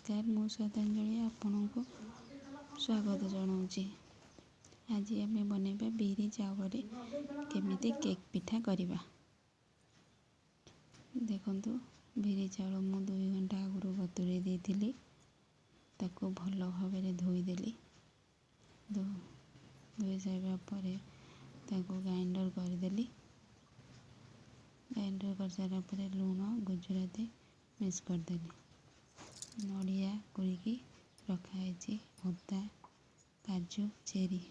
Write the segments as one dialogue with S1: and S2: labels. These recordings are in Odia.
S1: ନମସ୍କାର, ମୁଁ ଶ୍ରଦ୍ଧାଞ୍ଜଳି ଆପଣଙ୍କୁ ସ୍ୱାଗତ ଜଣାଉଛି। ଆଜି ଆମେ ବନେଇବା ବିରି ଚାଉଳରେ କେମିତି କେକ୍ ପିଠା କରିବା। ଦେଖନ୍ତୁ, ବିରି ଚାଉଳ ମୁଁ 2 ଘଣ୍ଟା ଆଗରୁ ବତୁରେଇ ଦେଇଥିଲି। ତାକୁ ଭଲ ଭାବରେ ଧୋଇଦେଲି। ଧୋଇ ସାରିବା ପରେ ତାକୁ ଗ୍ରାଇଣ୍ଡର କରିଦେଲି। ଗ୍ରାଇଣ୍ଡର କରିସାରିଲା ପରେ ଲୁଣ, ଗୁଜୁରାତି ମିକ୍ସ କରିଦେଲି। ନଡ଼ିଆ କୋରିକି ରଖାହେଇଛି, ଅଦା, କାଜୁ, ଚେରି।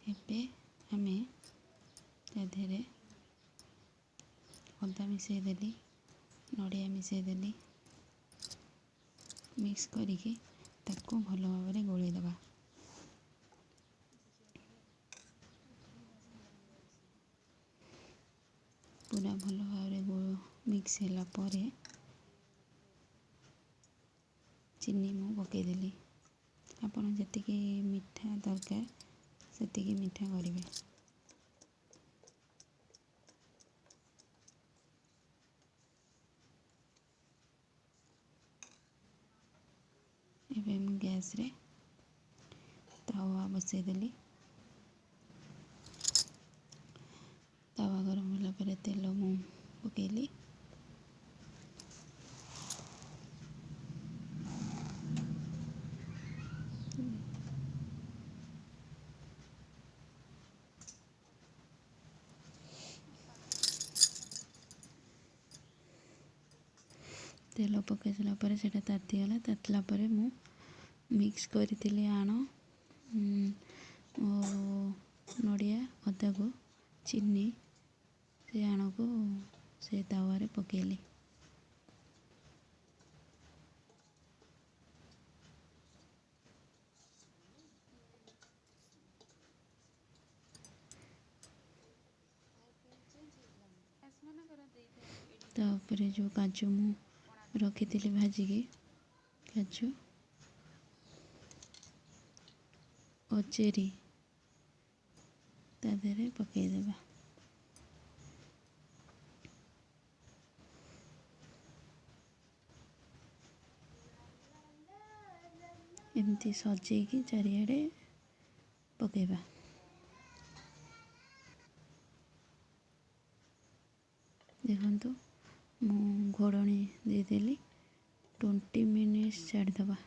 S1: ଏବେ ଆମେ ତା ଦେହରେ ଅଦା ମିଶାଇଦେଲି, ନଡ଼ିଆ ମିଶାଇଦେଲି, ମିକ୍ସ କରିକି ତାକୁ ଭଲ ଭାବରେ ଗୋଳେଇଦେବା। ପୁରା ଭଲ ଭାବରେ ମିକ୍ସ ହେଲା ପରେ ଚିନି ମୁଁ ପକାଇଦେଲି। ଆପଣ ଯେତିକି ମିଠା ଦରକାର ସେତିକି ମିଠା କରିବେ। ଏବେ ମୁଁ ଗ୍ୟାସରେ ତାୱା ବସାଇଦେଲି। ତାୱା ଗରମ ହେଲା ପରେ ତେଲ ମୁଁ ପକାଇଲି। ତେଲ ପକାଇ ସାରିଲା ପରେ ସେଇଟା ତାତିଗଲା। ତାତିଲା ପରେ ମୁଁ ମିକ୍ସ କରିଥିଲି ଆଣ ଓ ନଡ଼ିଆ, ଅଦାକୁ, ଚିନି, ସେ ଆଣକୁ ସେ ତାୱାରେ ପକାଇଲି। ତାପରେ ଯେଉଁ କାଜୁ ମୁଁ ରଖିଥିଲି ଭାଜିକି, କାଜୁ ଓ ଚେରି ତା ଦେହରେ ପକାଇଦେବା। ଏମିତି ସଜେଇକି ଚାରିଆଡ଼େ ପକାଇବା। ଦେଖନ୍ତୁ, ମୁଁ ଘୋଡ଼ଣି ଦେଇଦେଲି। 20 ମିନିଟ୍ସ ଛାଡ଼ିଦେବା।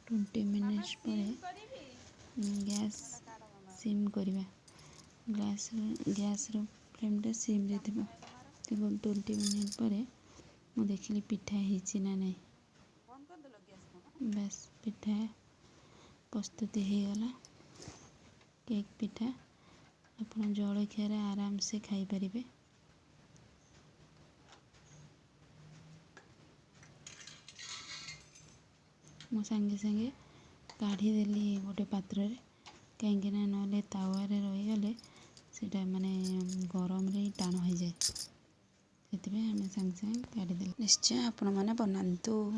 S1: 20 ମିନିଟ୍ସ ପରେ ଗ୍ୟାସ୍ ସିମ୍ କରିବା। ଗ୍ୟାସ୍ର ଫ୍ଲେମ୍ଟା ସିମ୍ରେ ଥିବ। ଦେଖନ୍ତୁ, 20 ମିନିଟ୍ ପରେ ମୁଁ ଦେଖିଲି ପିଠା ହେଇଛି ନା ନାହିଁ। ବାସ୍, ପିଠା ପ୍ରସ୍ତୁତି ହେଇଗଲା। କେକ୍ ପିଠା ଆପଣ ଜଳଖିଆରେ ଆରାମସେ ଖାଇପାରିବେ। ମୁଁ ସାଙ୍ଗେ ସାଙ୍ଗେ କାଢ଼ିଦେଲି ଗୋଟେ ପାତ୍ରରେ, କାହିଁକିନା ନହେଲେ ତାୱାରେ ରହିଗଲେ ସେଇଟା ଗରମରେ ହିଁ ଟାଣ ହୋଇଯାଏ। ସେଥିପାଇଁ ଆମେ ସାଙ୍ଗେ ସାଙ୍ଗେ କାଢ଼ିଦେଲି। ନିଶ୍ଚୟ ଆପଣମାନେ ବନାନ୍ତୁ।